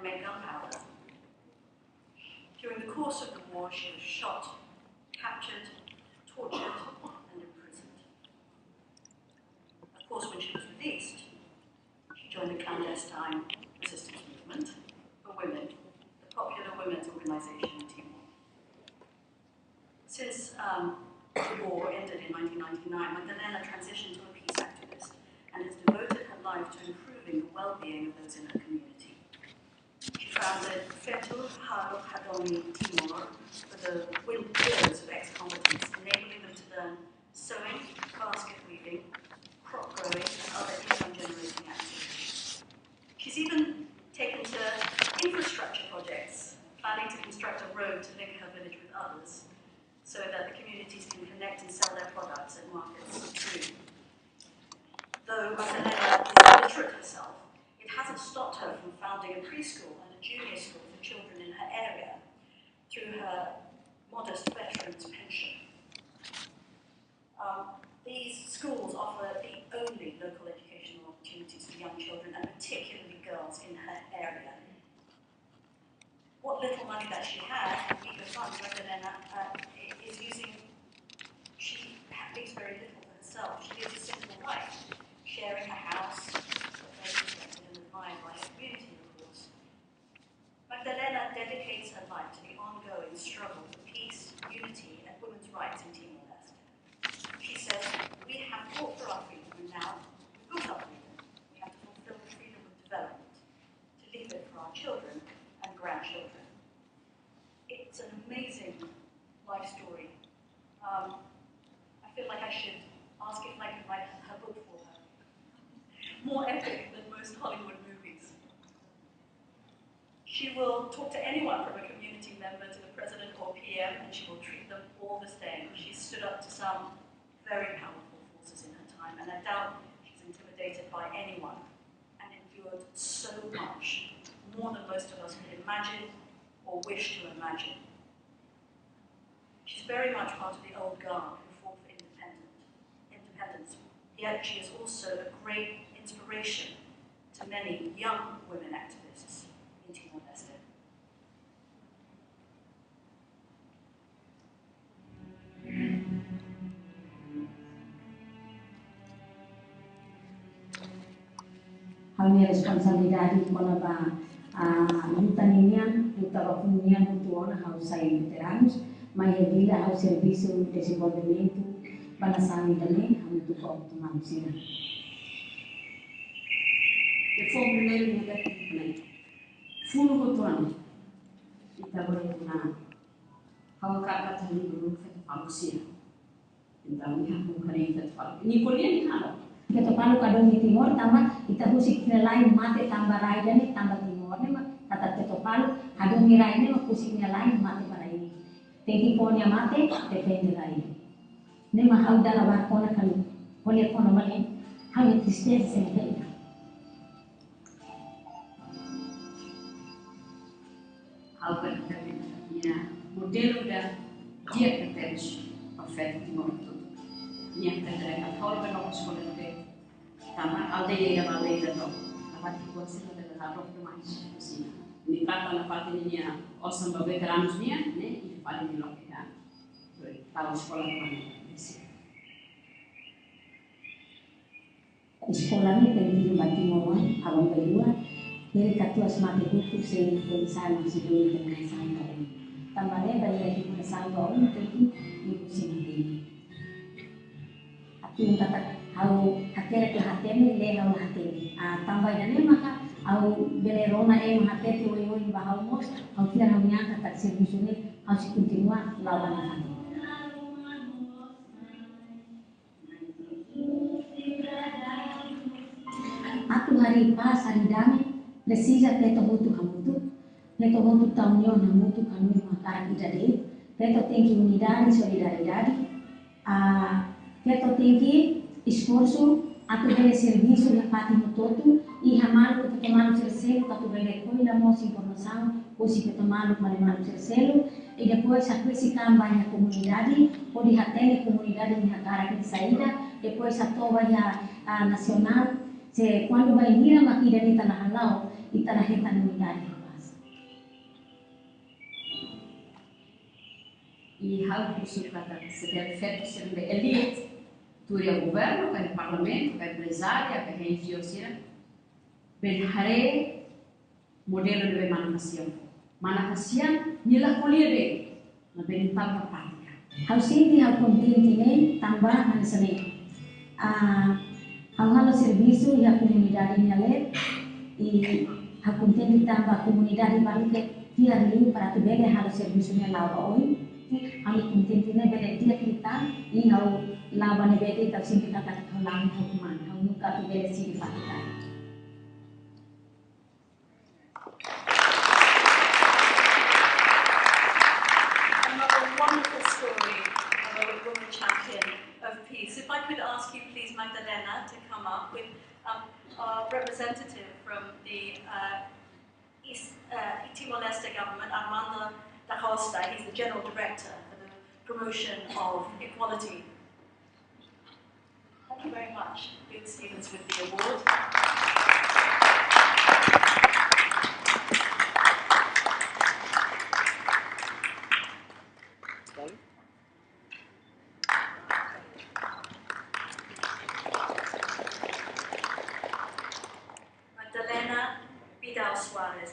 and made gunpowder. During the course of the war, she was shot, captured, tortured, and imprisoned. Of course, when she was released, she joined the clandestine resistance movement for women, the Popular Women's Organization in Timor. Since the war ended in 1999, Magdalena transitioned to a peace activist and has devoted her life to improving the well-being of those in her community. She founded Fetu Halo Hadomi Timor for the widows of ex-combatants, enabling them to learn sewing, basket weaving, crop growing, and other income-generating activities. She's even taken to infrastructure projects, planning to construct a road to link her village with others, so that the communities can connect and sell their products at markets too. Though Magdalena is illiterate herself, it hasn't stopped her from founding a preschool and a junior school for children in her area through her modest veterans pension. These schools offer the only local educational opportunities for young children, and particularly girls in her area. What little money that she has, and eager funds, Magdalena is using. She leaves very little for herself. She lives a simple life, sharing a house, very respected and admired by her community, of course. Magdalena dedicates her life to the ongoing struggle for peace, unity, and women's rights in Timor-Leste. She says, "We have fought for our freedom, and now we've got our freedom. We have to fulfill the freedom of development, to leave it for our children and grandchildren." It's an amazing life story. I feel like I should ask if I could write her book for her. More epic than most Hollywood movies. She will talk to anyone from a community member to the president or PM, and she will treat them all the same. She's stood up to some very powerful forces in her time, and I doubt she's intimidated by anyone, and endured so much, more than most of us could imagine or wish to imagine. She's very much part of the old guard who fought for independence, yet she is also a great inspiration to many young women activists in Timor-Leste. A minha responsabilidade quando a luta minha, luta vacuniana, luta aos veteranos, mas é bila ao serviço de desenvolvimento para a saúde também, a muito pouco tomar vacina. Eu fui o primeiro negativo, né? Fui no outro e trabalhei na Hawakaka também do feito vacina. Então, eu não queria feito vacina. Nicolina ni halo. Kita palu kadang di timur tambah kita musik lain mate tambah raida ni tambah timur ni kata kita palu kadang ni raida ni musiknya lain mate barai teki ponya mate depende raida ni mahal dalam barkona kalau boleh kono male hal tristeza sempre Algo que modelo da dia que temos afeto timor todo. Minha pedra a forma não escolhe Tama aldeia da aldeia do. A parte que você não deve dar pouco mais assim. Me trata na parte minha osam do veteranos minha, né? E fale de logo que a escola para Sekolah ni pergi bati mawar awam kedua dari katu asmati itu saya bersama sebelum dengan sampai tambahnya dari lagi dengan sampai orang pergi ibu sini aku kata au hatera ke hatemi le au hatemi tambah dane maka au belerona hateti oi bahau mos au tira nya kata serviço ni au se continua lawan hati atu hari pas hari dami precisa teto hutu hamutu teto hutu taunyo hamutu kanu makara idade teto tem que unidade solidariedade teto tem que esforço atu bele serviço ya pati mutotu e ramalo que tomar terceiro tatu bele coisa mos informação ou se que tomar malemar terceiro e depois a esse campanha comunidade pode até comunidade minha cara que saída depois a toba ya nacional se quando vai vir a maquina ni tanah halau e tanah hitam unidade e hal consultata se deve feito ser uma elite tu o governo, o parlamento, a empresária, a NGO sira berhare modelo de manifestação nila kuliah de na bentam papatika Hau sindi hau kontintine tambah hansane. Hau halo serviço e a comunidade nele e hau kontenti tambah comunidade baru ke dia liu para tu bele halo serviço ne lawa oi. Hau kontentine bele dia kita e hau lawa ne bele tak sindi kata hau lang hau kuman hau nuka tu bele sidi patika. Wonderful story of a woman champion of peace. If I could ask you, please, Magdalena, to come up with our representative from the East Timor-Leste government, Armando da Costa. He's the General Director for the promotion of equality. Thank you very much. Big Stevens with the award.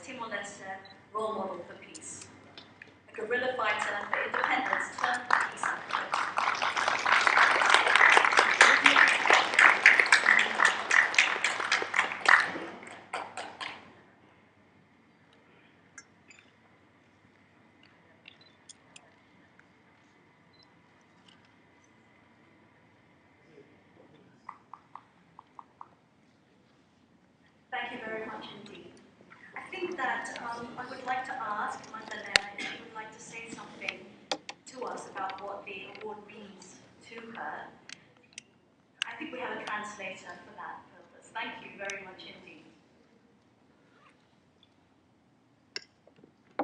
Timor-Leste role model for peace, a guerrilla fighter for independence turned peace advocate. Thank you very much indeed. I think that I would like to ask Magdalena if she would like to say something to us about what the award means to her. I think we have a translator for that purpose. Thank you very much indeed.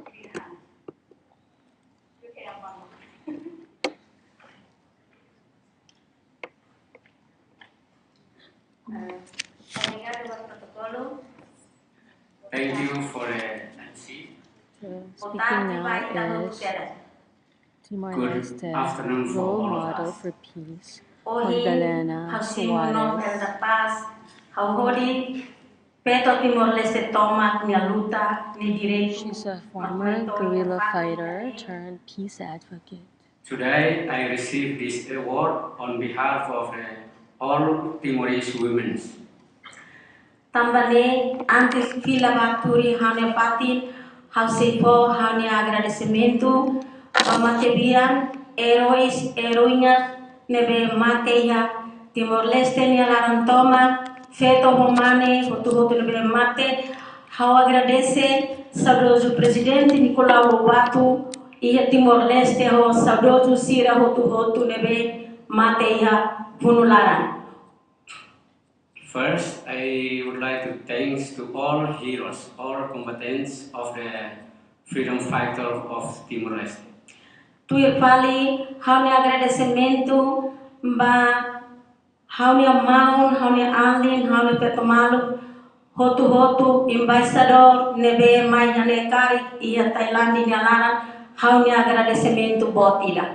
Give you a hand. Okay, Armando. Thank you for MC. Speaking now is Timor-Leste role model for peace, Magdalena Suarez. She's a former guerrilla fighter turned peace advocate. Today I received this award on behalf of all Timorese women. Também, antes fila baturi hane pati, hausefo hane agradecimento, amatebian, heróis, heroínas, nebe mateia, Timor-Leste nialaran toma, feto romane, hotu nebe mate, hau agradece, sabroso presidente Nicolau Watu, e Timor-Leste ho sabroso sira hotu nebe mateia, punularan. First, I would like to thank to all heroes, all combatants of the freedom fighter of Timor-Leste. Tuir pali, haune agradecimento, ba haune maun, haune alin, haune petomalu, hotu, embaixador, nebe mai hane kari, ia Tailandi nialara, haune agradecimento botila.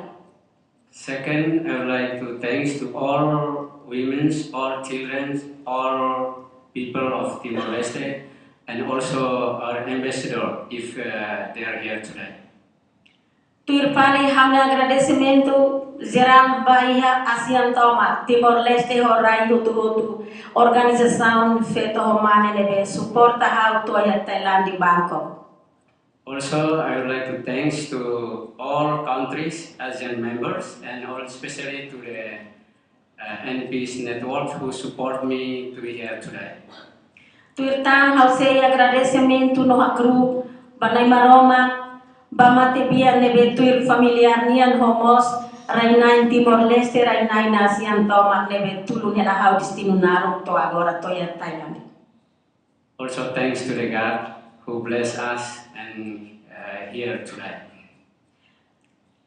Second, I would like to thank to all women, all children, all people of Timor-Leste, and also our ambassador, if they are here today. Tuir pali haune agradecimento, geral Bahia ASEAN Toma, Timor-Leste horai hotu, organização feita romana nebe, suporta hauto a Tailandi Bangkok. Also, I would like to thank to all countries, ASEAN members, and all especially to the NPeace network who support me to be here today. Tuirtan hausei agradecimento no grupo, banai maroma, bamate bia nebe tuir familiar nian homos, rainain Timor-Leste, rainain ASEAN Tomak nebe tulu nela hau destino narum to agora to ya Thailand. Also thanks to the God who bless us and here today.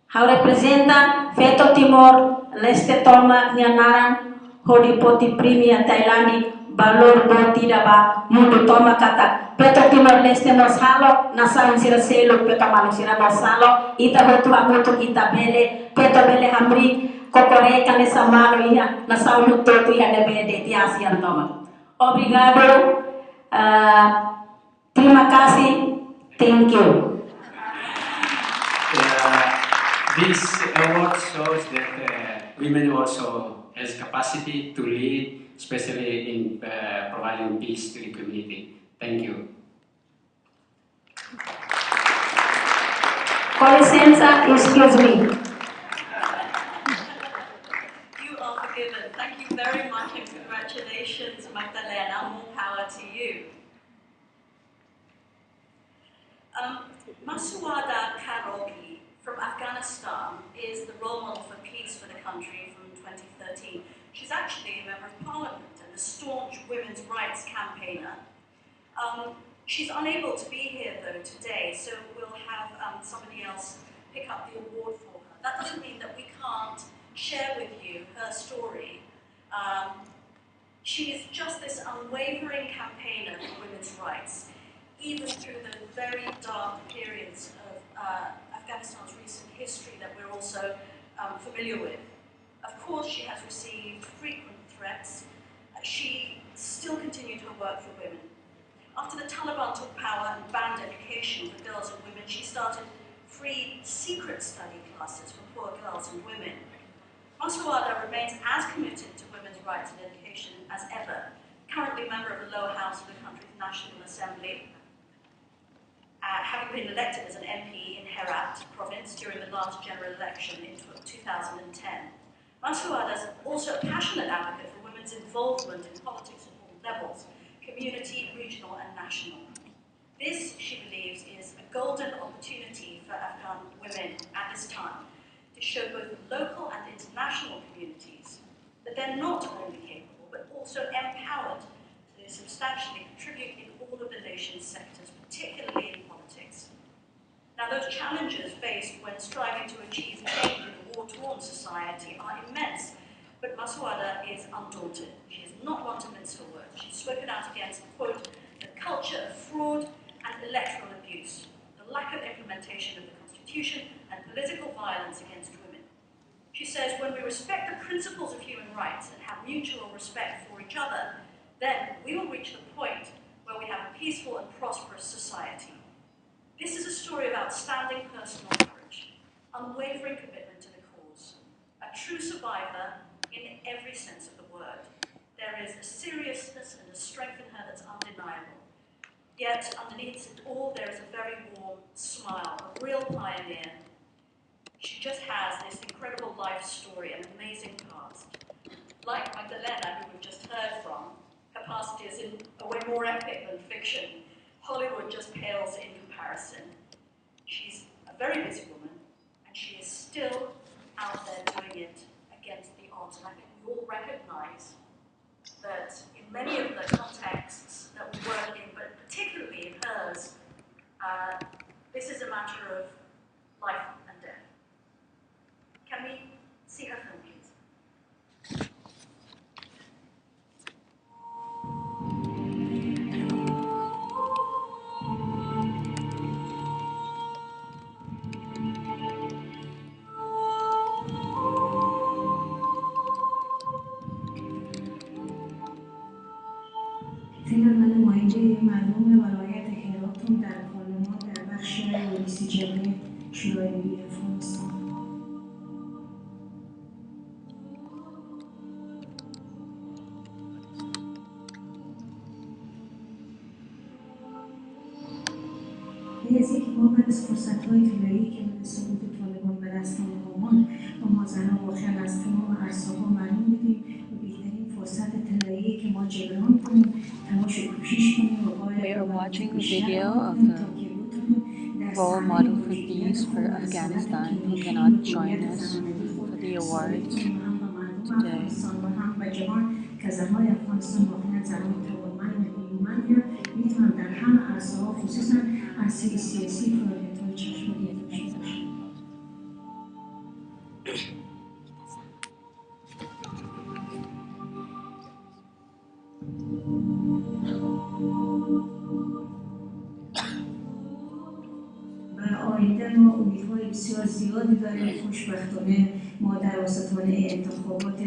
Hau representa feto Timor-Leste Tomak nianaran, hodi poti primia Thailandi, Balor boti daba mundo toma kata. Peto Timor Leste nos halo, nasaun sila selo, peto malo sila nos halo, ita hotu hamutu ita bele, peto bele hamri, kokore kane samano iya, nasaun hutotu iya debede tiasi antoma. Obrigado, terima kasih, thank you. This award shows that women also has capacity to lead, especially in providing peace to the community. Thank you. Con licenza, excuse me. You are forgiven. Thank you very much and congratulations, Magdalena. More power to you. Masuada Karogi from Afghanistan is the role model for peace for the country from 2013. She's actually a member of parliament and a staunch women's rights campaigner. She's unable to be here though today, so we'll have somebody else pick up the award for her. That doesn't mean that we can't share with you her story. She is just this unwavering campaigner for women's rights, even through the very dark periods of Afghanistan's recent history that we're also familiar with. Of course, she has received frequent threats. She still continued her work for women. After the Taliban took power and banned education for girls and women, she started free secret study classes for poor girls and women. Masuada remains as committed to women's rights and education as ever, currently member of the lower house of the country's National Assembly, having been elected as an MP in Herat province during the last general election in 2010. Masuada is also a passionate advocate for women's involvement in politics at all levels, community, regional and national. This, she believes, is a golden opportunity for Afghan women at this time to show both local and international communities that they're not only capable, but also empowered to substantially contribute in all of the nation's sectors, particularly in politics. Now, those challenges faced when striving to achieve change in a war-torn society are immense, but Masuada is undaunted. She is not one to mince her words. She's spoken out against, quote, the culture of fraud and electoral abuse, the lack of implementation of the Constitution, and political violence against women. She says, when we respect the principles of human rights and have mutual respect for each other, then we will reach the point where we have a peaceful and prosperous society. This is a story of outstanding personal courage, unwavering commitment to the cause, a true survivor in every sense of the word. There is a seriousness and a strength in her that's undeniable. Yet, underneath it all, there is a very warm smile, a real pioneer. She just has this incredible life story and amazing past. Like Magdalena, who we've just heard from, her past is in a way more epic than fiction. Hollywood just pales in comparison. She's a very busy woman, and she is still out there doing it against the odds. And I think we all recognize that in many of the contexts that we work in, but particularly in hers, this is a matter of life and death. Can we see her film, please? فعلا من نماینده مردم ولایت هراتون در پارلمان در بخش رئیسی جبهه شورای افغانستان. از یک باب از فرصت‌های طلایی که من سقوط طالبان به دست مقاومان و ما زنان واقعا از تمام عرصه‌ها محروم بودیم و بهترین فرصت طلایی که ما جبران کنیم تلاش و کوشش کنیم و باید We are watching a video of a role model for peace for Afghanistan who cannot join us for the awards today. که زنهای افغانستان واقعا زنهای توانمند و نیرومند میتونن در همه عرصه‌ها خصوصا عرصه سیاسی فعالیت‌های چشمگیری داشته باشند. آینده ما امیدهای بسیار زیادی داریم. خوشبختانه ما در آستانه انتخابات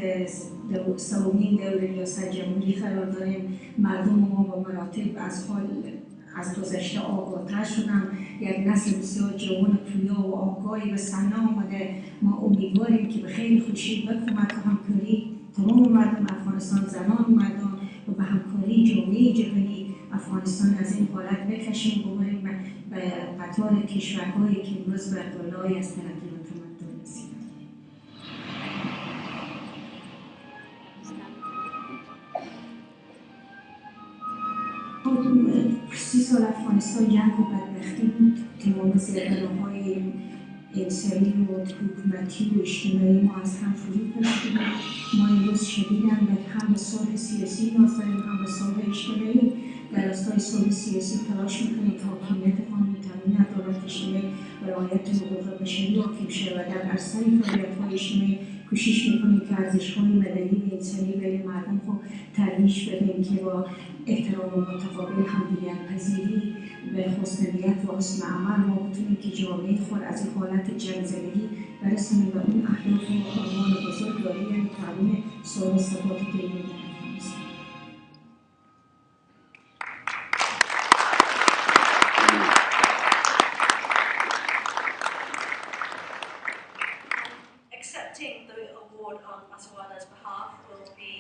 سومین دور ریاست جمهوری قرار داریم. مردم ما با مراتب از گذشته آگاه‌تر شدن. یک نسل بسیار جوان پویا و آگاهی به صحنه آمده. ما امیدواریم که به خیلی خوشی به کمک و همکاری تمام مردم افغانستان، زنان و مردان و به همکاری جامعه جهانی افغانستان از این حالت بکشیم، ببریم به قطار کشورهایی که امروز به بالای از ترقی و تمدن رسیدن. خب 30 سال افغانستان جنگ و بدبختی بود. تمام زیربناهای انسانی و حکومتی و اجتماعی ما از هم فرو کشیده بود. ما امروز شدیداً هم به صلح سیاسی نیاز داریم، هم به صلح اجتماعی. در راستای صلح سیاسی تلاش میکنیم که حاکمیت قانون، تامین عدالت اجتماعی و رعایت حقوق بشری حاکم شود و در عرصه فعالیت‌های اجتماعی کوشش میکنیم که ارزش‌های مدنی و انسانی بین مردم رو ترویج بدیم که با احترام متقابل، همدیگرپذیری و حسن نیت و حسن عمل ما بتونیم که جامعه خود از این حالت جنگ‌زدگی برسونیم و اون اهداف و آرمان بزرگ داریم، یعنی تامین صلح و ثبات دائمی در افغانستان. Accepting the award on Masawada's behalf will be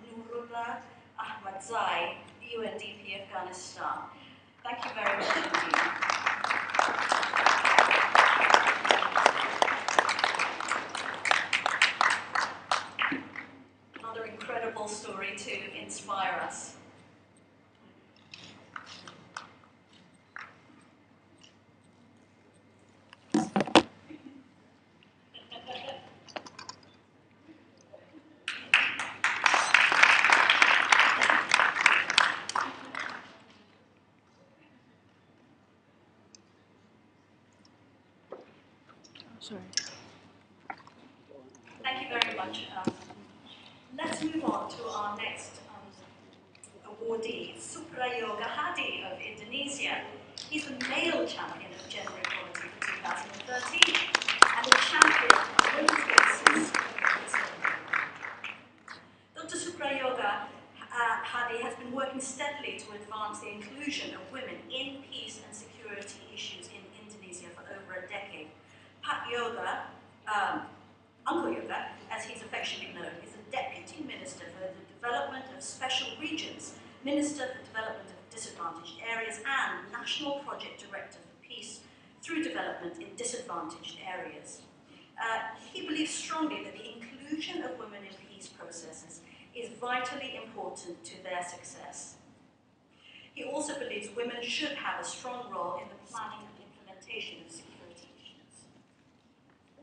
Nurullah Ahmadzai, UNDP Afghanistan. Thank you very much indeed. Another incredible story to inspire us. Sorry. Thank you very much. Let's move on to our next awardee, Suprayoga Hadi of Indonesia. He's the male champion of gender equality for 2013 and the champion of women's races. Dr. Suprayoga Hadi has been working steadily to advance the inclusion of women in peace and security issues in Indonesia for over a decade. Pak Yoga, Uncle Yoga, as he's affectionately known, is the Deputy Minister for the Development of Special Regions, Minister for Development of Disadvantaged Areas, and National Project Director for Peace through Development in Disadvantaged Areas. He believes strongly that the inclusion of women in peace processes is vitally important to their success. He also believes women should have a strong role in the planning and implementation of security issues.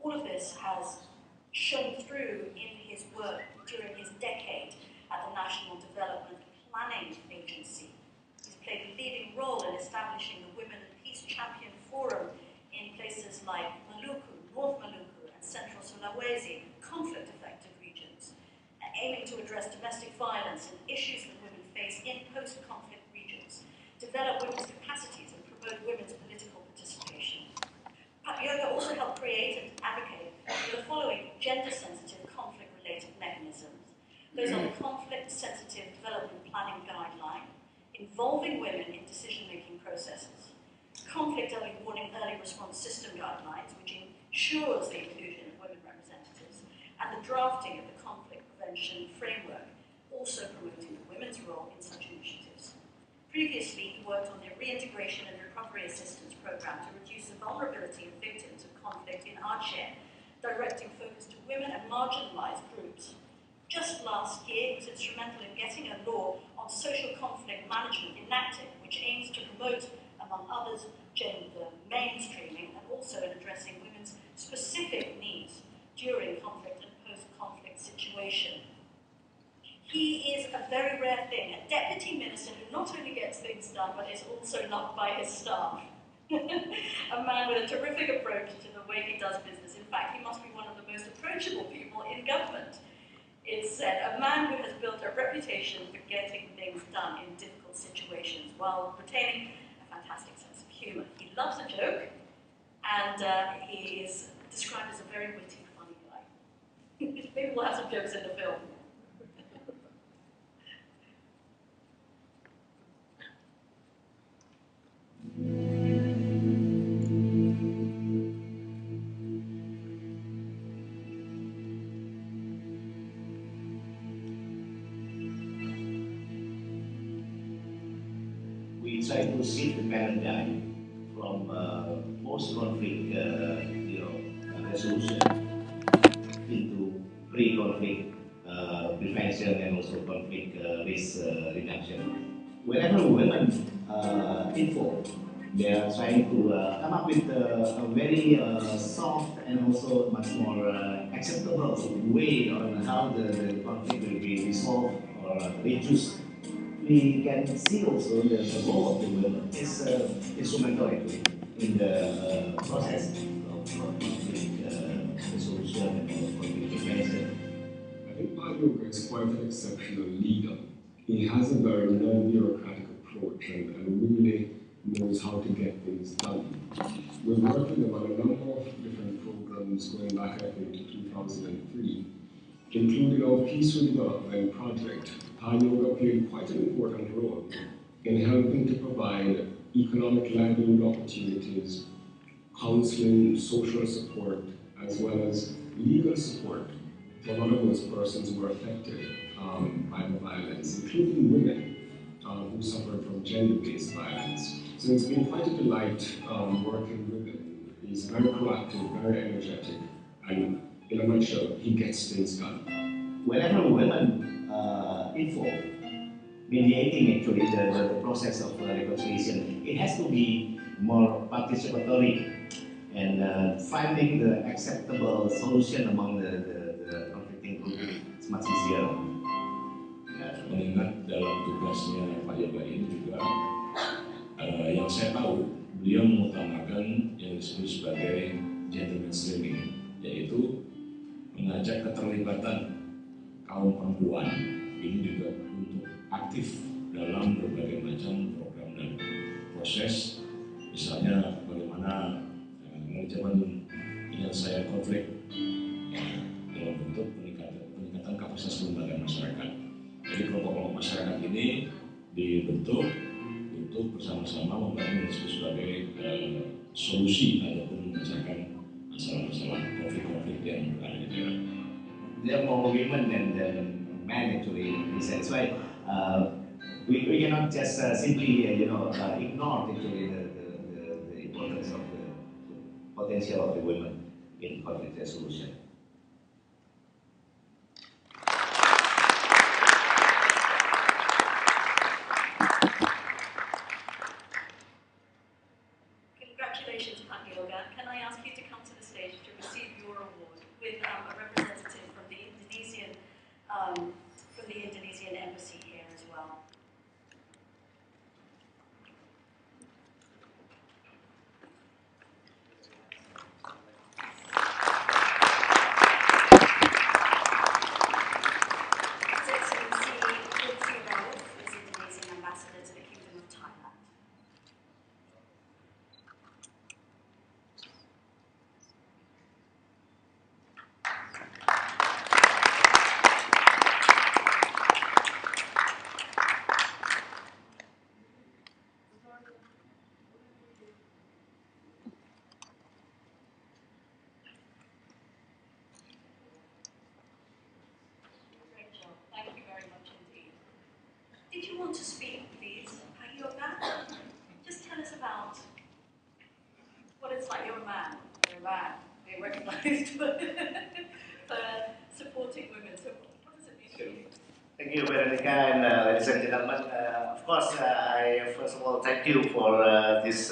All of this has shone through in his work during his decade at the National Development Planning Agency. He's played a leading role in establishing the Women and Peace Champion Forum in places like Maluku, North Maluku, and Central Sulawesi, conflict-affected regions, aiming to address domestic violence and issues that women face in post-conflict regions, develop women's capacities, and promote women's political participation. Pak Yoga also helped create and advocate for the following gender-sensitive conflict-related mechanisms. Those are the Conflict-Sensitive Development Planning Guideline, involving women in decision-making processes, Conflict Early Warning Early Response System Guidelines, which ensures the inclusion of women representatives, and the drafting of the Conflict Prevention Framework, also promoting the women's role in such initiatives. Previously, he worked on the Reintegration and Recovery Assistance Program to reduce the vulnerability of victims of conflict in Aceh, directing focus to women and marginalized groups. Just last year, he was instrumental in getting a law on social conflict management enacted, which aims to promote, among others, gender mainstreaming and also in addressing women's specific needs during conflict and post-conflict situation. He is a very rare thing, a deputy minister who not only gets things done, but is also loved by his staff. A man with a terrific approach to the way he does business. In fact, he must be one of the most approachable people in government. It's said, a man who has built a reputation for getting things done in difficult situations while retaining a fantastic sense of humor. He loves a joke and he is described as a very witty, funny guy. Maybe we'll have some jokes in the film. We try to shift the paradigm from post-conflict, resolution into pre-conflict prevention and also conflict risk reduction. Whenever women involved, they are trying to come up with a very soft and also much more acceptable way on how the conflict will be resolved or reduced. We can see also the role of the women is instrumental actually in the process of conflict resolution and conflict prevention. I think Yoga is quite an exceptional leader. He has a very non-bureaucratic approach and really knows how to get things done. We've worked with him on a number of different programs going back, I think, to 2003, including our Peaceful Development Project. Yoga played quite an important role in helping to provide economic livelihood opportunities, counseling, social support, as well as legal support for a lot of those persons who were affected by the violence, including women who suffered from gender-based violence. So it's been quite a delight working with him. He's very proactive, very energetic, and in a nutshell, he gets things done. Whenever women involved, mediating actually the process of reconciliation, it has to be more participatory and finding the acceptable solution among the conflicting group is much easier. Mengingat dalam tugasnya Pak Yoga ini juga yang saya tahu beliau mengutamakan yang disebut sebagai gender mainstreaming, yaitu mengajak keterlibatan kaum perempuan ini juga untuk aktif dalam berbagai macam program dan proses, misalnya bagaimana manajemen penyelesaian konflik dalam bentuk peningkatan kapasitas lembaga masyarakat. Jadi kelompok-kelompok masyarakat ini dibentuk untuk bersama-sama membangun yang disebut sebagai solusi ataupun memecahkan masalah-masalah konflik-konflik yang ada di daerah. There are more women than men actually in this sense. That's why we cannot just simply ignore actually the importance of the potential of the women in conflict resolution. Congratulations, Pak Yoga. Can I ask you to come to the stage to receive your award with a representative from the Indonesian embassy here as well. His Excellency Putri Rauf is Indonesian ambassador to the Kingdom of Thailand. Great job. Thank you very much indeed. Did you want to speak, please, Pak Yoga? Just tell us about what it's like. You're a man. You're a man. Being recognised for supporting women. So what does it mean to you? Thank you, Veronica, and ladies and gentlemen. Of course, I first of all thank you for this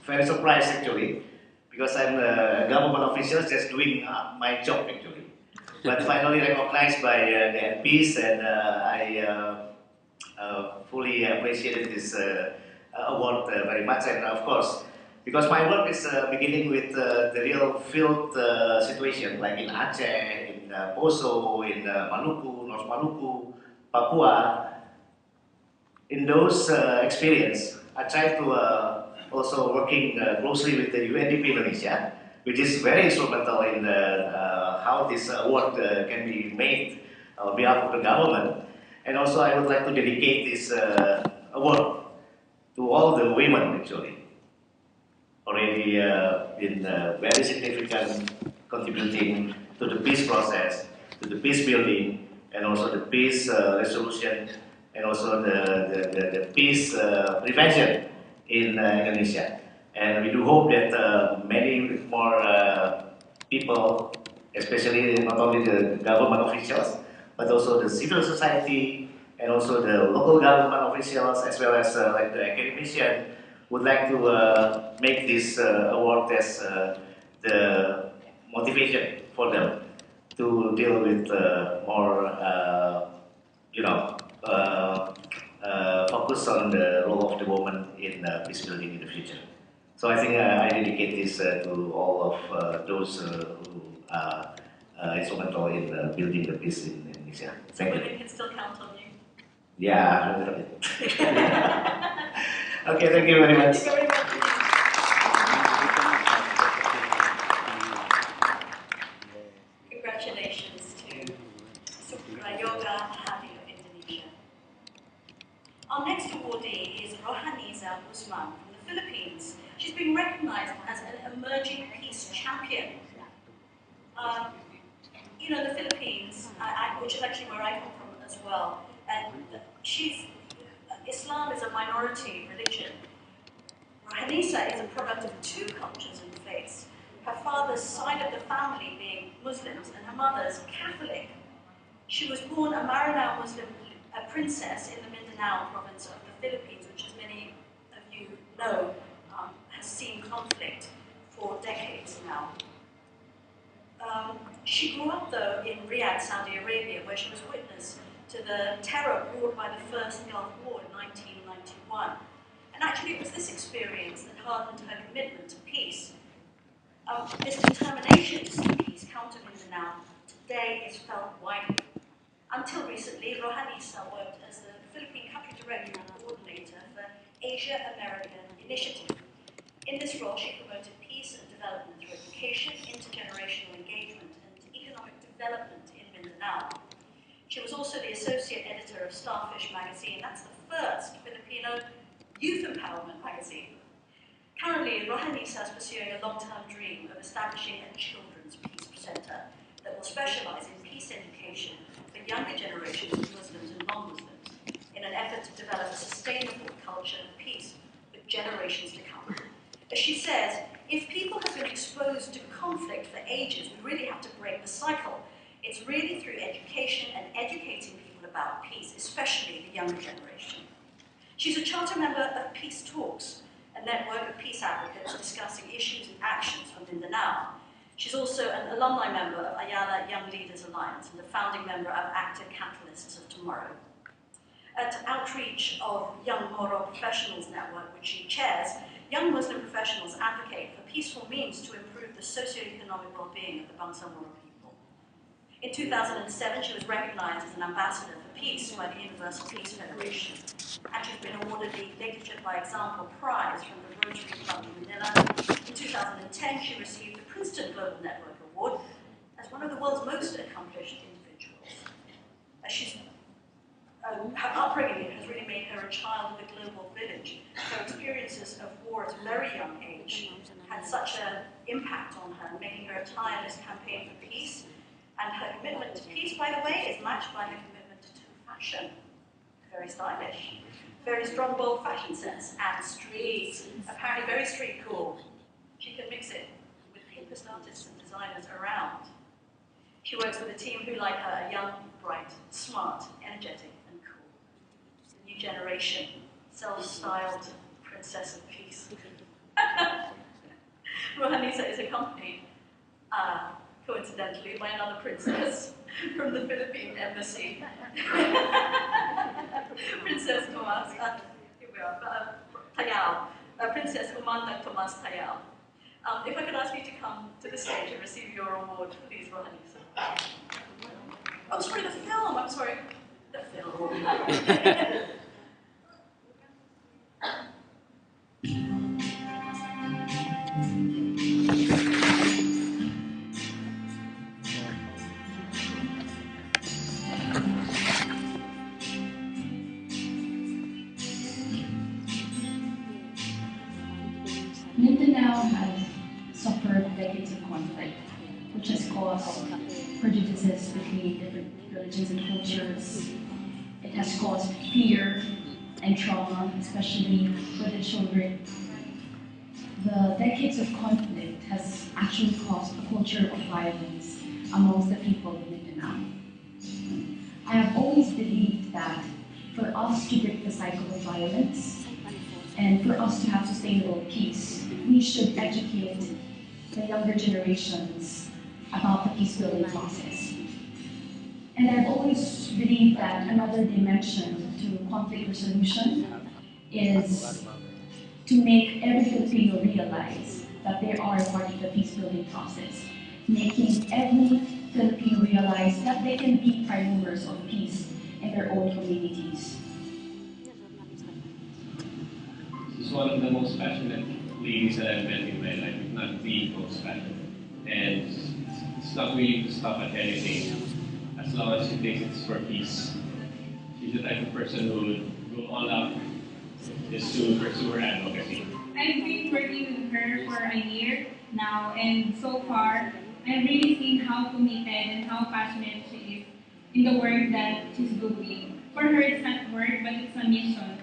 very surprise actually, because I'm a government official just doing my job actually. But finally recognized by the NPeace, and I fully appreciated this award very much. And of course, because my work is beginning with the real field situation, like in Aceh, in Poso, in Maluku, North Maluku, Papua. In those experience, I try to also working closely with the UNDP Indonesia, which is very instrumental in how this award can be made on behalf of the government. And also I would like to dedicate this award to all the women actually. Already been very significant contributing to the peace process, to the peace building, and also the peace resolution, and also the peace prevention in Indonesia. And we do hope that many more people, especially not only the government officials, but also the civil society, and also the local government officials, as well as like the academician, would like to make this award as the motivation for them to deal with more, focus on the role of the woman in peace building in the future. So I think I dedicate this to all of those who are instrumental in building the peace in Indonesia. Thank you. Women can still count on you. Yeah, a little bit. Okay, thank you very much. Thank you very much. Congratulations to Suprayoga Hadi of Indonesia. Our next awardee is Rohaniza Usman from the Philippines. She's been recognized as an emerging peace champion. You know, the Philippines, which is actually where I come from as well, and Islam is a minority religion. Rohaniza is a product of two cultures and faiths. Her father's side of the family being Muslims and her mother's Catholic. She was born a Maranao Muslim princess in the Mindanao province of the Philippines, which, as many of you know, has seen conflict for decades now. She grew up, though, in Riyadh, Saudi Arabia, where she was witness to the terror brought by the First Gulf War in 1991. And actually, it was this experience that hardened her commitment to peace. This determination to see peace counter Mindanao today is felt widely. Until recently, Rohaniza worked as the Philippine Country Director and Coordinator for Asia American Initiative. In this role, she promoted peace and development through education, intergenerational engagement, and economic development in Mindanao. She was also the associate editor of Starfish magazine. That's the first Filipino youth empowerment magazine. Currently, Rohaniza is pursuing a long-term dream of establishing a children's peace center that will specialize in peace education for younger generations of Muslims and non-Muslims in an effort to develop a sustainable culture of peace for generations to come. As she says, if people have been exposed to conflict for ages, we really have to break the cycle. It's really through education and educating people about peace, especially the younger generation. She's a charter member of Peace Talks, a network of peace advocates discussing issues and actions from Mindanao. She's also an alumni member of Ayala Young Leaders Alliance and a founding member of Active Catalysts of Tomorrow. At Outreach of Young Moro Professionals Network, which she chairs, young Muslim professionals advocate for peaceful means to improve the socio-economic well-being of the Bangsa Moro people. In 2007, she was recognized as an ambassador for peace by the Universal Peace Federation, and she's been awarded the Leadership by Example Prize from the Rotary Club in Manila. In 2010, she received the Princeton Global Network Award as one of the world's most accomplished individuals. Her upbringing has really made her a child of the global village. Her experiences of war at a very young age had such an impact on her, making her a tireless campaign for peace. And her commitment to peace, by the way, is matched by her commitment to fashion. Very stylish. Very strong, bold fashion sense. And street. Apparently very street cool. She can mix it with hippest artists and designers around. She works with a team who, like her, are young, bright, smart, energetic, and cool. The new generation, self-styled princess of peace. Rohaniza is accompanied, coincidentally, by another princess from the Philippine embassy. Princess Tomas, here we are, Tayal, Princess Umantang Tomas Tayal. If I could ask you to come to the stage and receive your award, please, Rohaniza. Oh, sorry, the film, I'm sorry. The film. Mindanao has suffered decades of conflict, which has caused prejudices between different religions and cultures. It has caused fear and trauma, especially for the children. The decades of conflict has actually caused a culture of violence amongst the people of Mindanao. I have always believed that for us to break the cycle of violence and for us to have sustainable peace, we should educate the younger generations about the peace-building process. And I've always believed that another dimension to conflict resolution is to make every Filipino realize that they are a part of the peace-building process, making every Filipino realize that they can be prime movers of peace in their own communities. She's one of the most passionate ladies that I've met in my life, if not the most passionate. And it's not willing to stop at anything as long as she thinks it's for peace. She's the type of person who would go all out just to pursue her advocacy. I've been working with her for a year now, and so far, I've really seen how committed and how passionate she is in the work that she's doing. For her, it's not work, but it's a mission.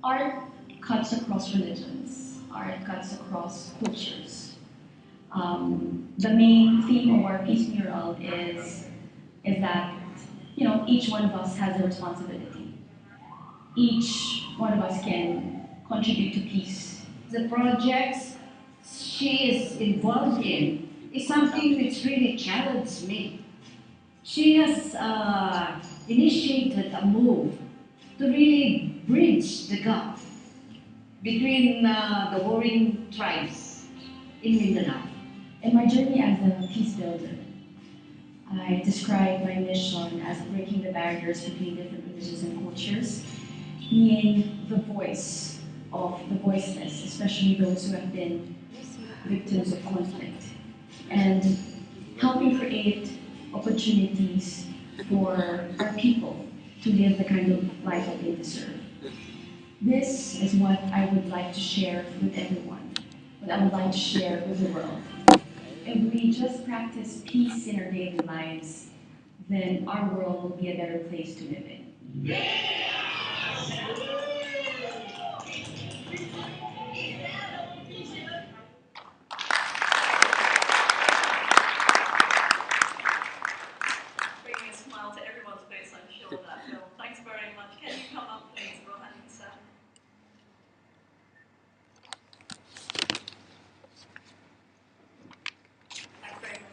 Art cuts across religions. Art cuts across cultures. The main theme of our peace mural is that each one of us has a responsibility. Each one of us can contribute to peace. The projects she is involved in is something which really challenged me. She has initiated a move to really bridge the gap between the warring tribes in Mindanao. In my journey as a peace builder, I describe my mission as breaking the barriers between different religions and cultures, being the voice of the voiceless, especially those who have been victims of conflict, and helping create opportunities for our people to live the kind of life that they deserve. This is what I would like to share with everyone, what I would like to share with the world. If we just practice peace in our daily lives, then our world will be a better place to live in. Bringing a smile to everyone's face, I'm sure, that film. Thanks very much. Can you come up, please, Rohan and Sam? Thanks very much.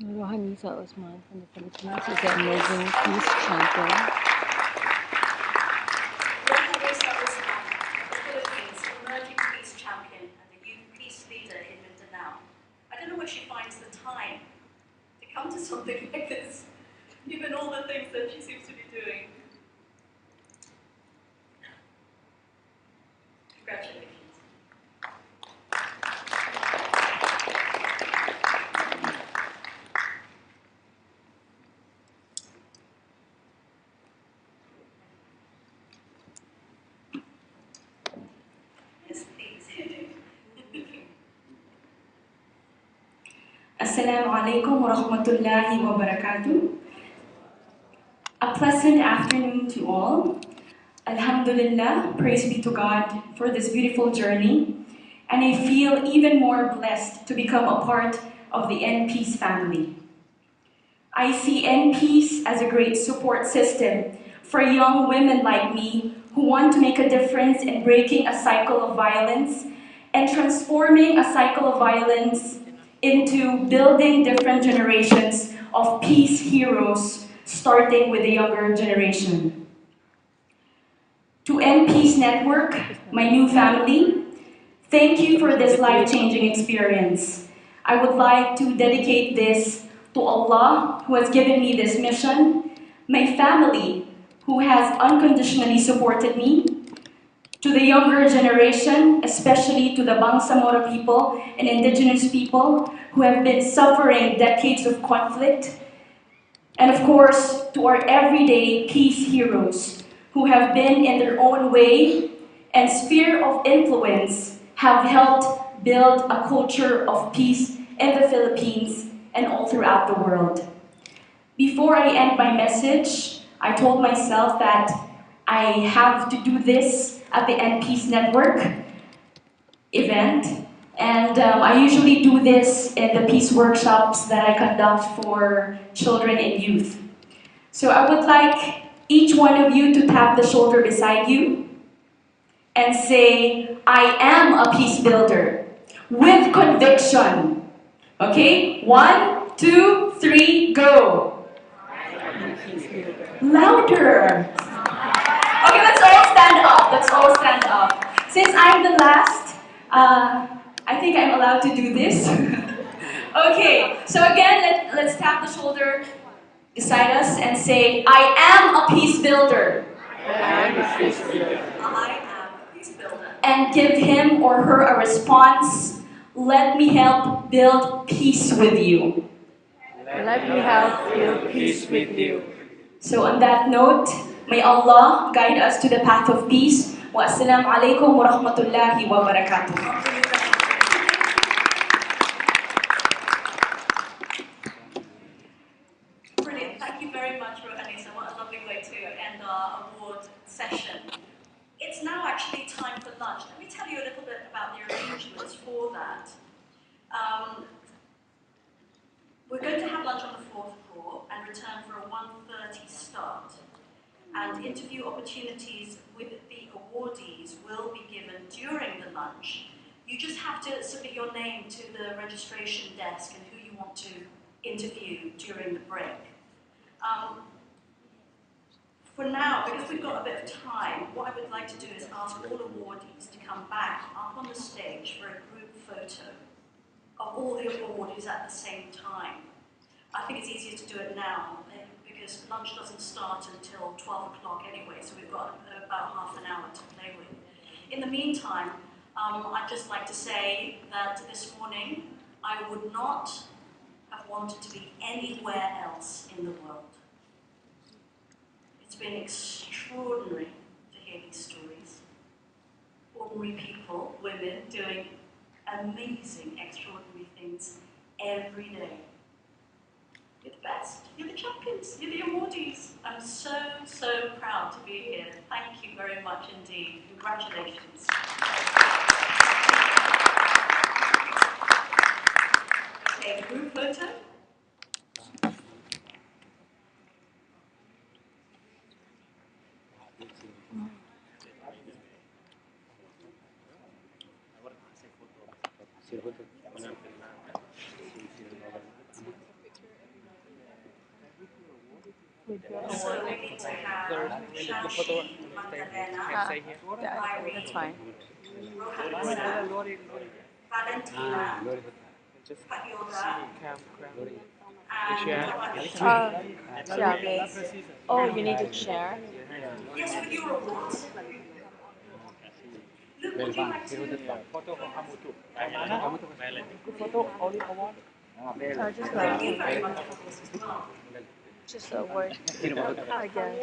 Rohanisa Osman from the Philippines is the emerging peace champion. Rohanisa Osman, the Philippines emerging peace champion and the youth peace leader in Mindanao. I don't know where she finds the time to come to something like this, given all the things that she seems to be doing. Congratulations. Yes, please. Assalamu alaikum wa rahmatullahi wa barakatuh. A pleasant afternoon to all. Alhamdulillah, praise be to God for this beautiful journey. And I feel even more blessed to become a part of the NPeace family. I see NPeace as a great support system for young women like me who want to make a difference in breaking a cycle of violence and transforming a cycle of violence into building different generations of peace heroes, starting with the younger generation. To NPeace Network, my new family, thank you for this life-changing experience. I would like to dedicate this to Allah, who has given me this mission, my family, who has unconditionally supported me, to the younger generation, especially to the Bangsamoro people and indigenous people who have been suffering decades of conflict, and of course, to our everyday peace heroes, who have been in their own way and sphere of influence have helped build a culture of peace in the Philippines and all throughout the world. Before I end my message, I told myself that I have to do this at the NPeace Network event. And I usually do this in the peace workshops that I conduct for children and youth. So I would like each one of you to tap the shoulder beside you and say, I am a peace builder with conviction. Okay? 1, 2, 3, go. Louder. Okay, let's all stand up. Let's all stand up. Since I'm the last, I think I'm allowed to do this. Okay, so again, let's tap the shoulder beside us and say, I am a peace builder. I am a peace builder. I am a peace builder. And give him or her a response. Let me help build peace with you. Let me help build peace with you. So on that note, may Allah guide us to the path of peace. Wa assalamu alaikum wa rahmatullahi wa barakatuh. Brilliant. Thank you very much, Rohanisa. What a lovely way to end our award session. It's now actually time for lunch. Let me tell you a little bit about the arrangements for that. We're going to have lunch on the 4th floor and return for a 1:30 start. And interview opportunities with the awardees will be given during the lunch. You just have to submit your name to the registration desk and who you want to interview during the break. For now, because we've got a bit of time, what I would like to do is ask all awardees to come back up on the stage for a group photo of all the awardees at the same time. I think it's easier to do it now because lunch doesn't start until 12 o'clock anyway, so we've got about half an hour to play with. In the meantime, I'd just like to say that this morning I would not have wanted to be anywhere else in the world. It's been extraordinary to hear these stories. Ordinary people, women, doing amazing, extraordinary things every day. You're the best. You're the champions. You're the awardees. I'm so, so proud to be here. Thank you very much indeed. Congratulations. Okay, group photo. So we need to have Shashi, Magdalena, Irene, That's fine. Rohanisa, Valentina, Patyoda, and Yeah, oh, you need to share? yes, with your awards. Look, would you like to? Just Thank you very much for this as well. just a word, I guess.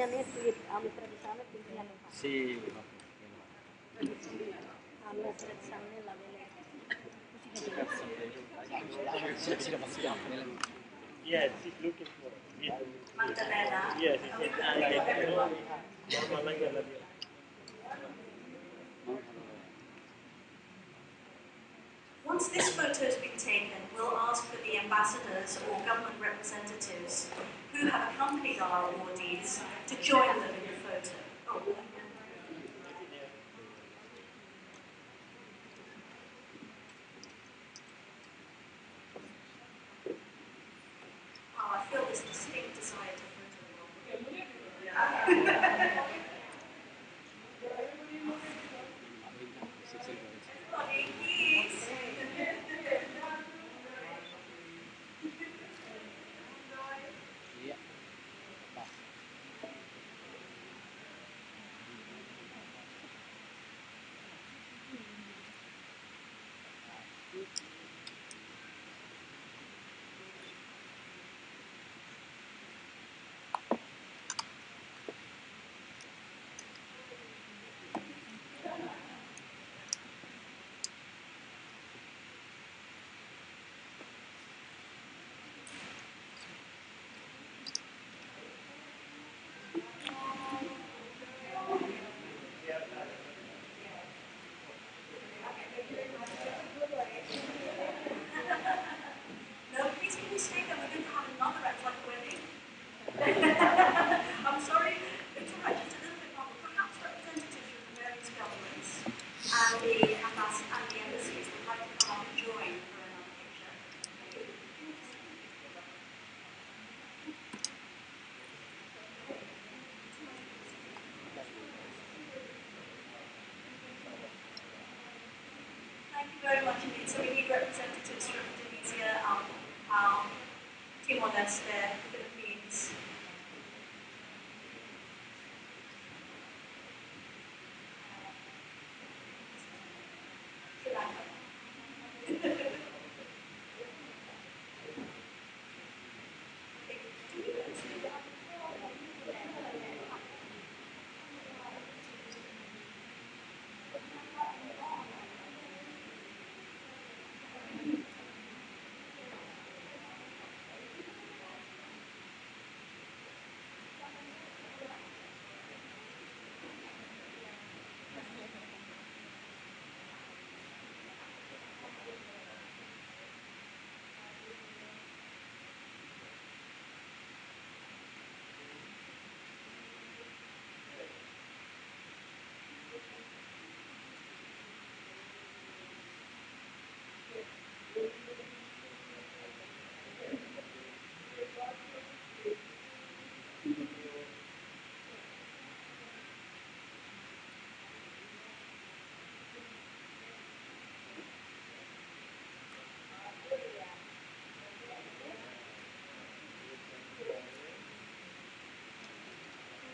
Yes, he's looking for it. Magdalena. Yes, Everyone. Once this photo has been taken, we'll ask for the ambassadors or government representatives who have accompanied our awardees to join them in the photo. Oh. Oh, I feel this distinct desire to photo. very much indeed. So we need representatives from Indonesia, Timor-Leste, Philippines. Sri Lanka.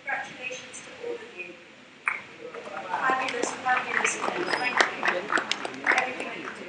Congratulations to all of you. Fabulous, fabulous event. Thank you. Everything that you do.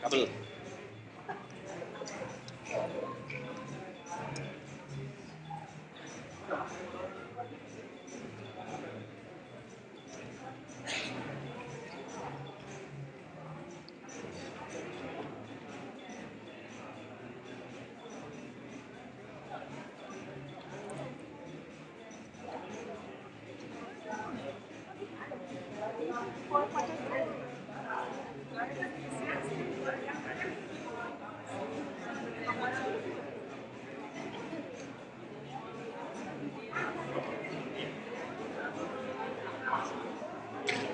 Kabel.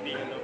Being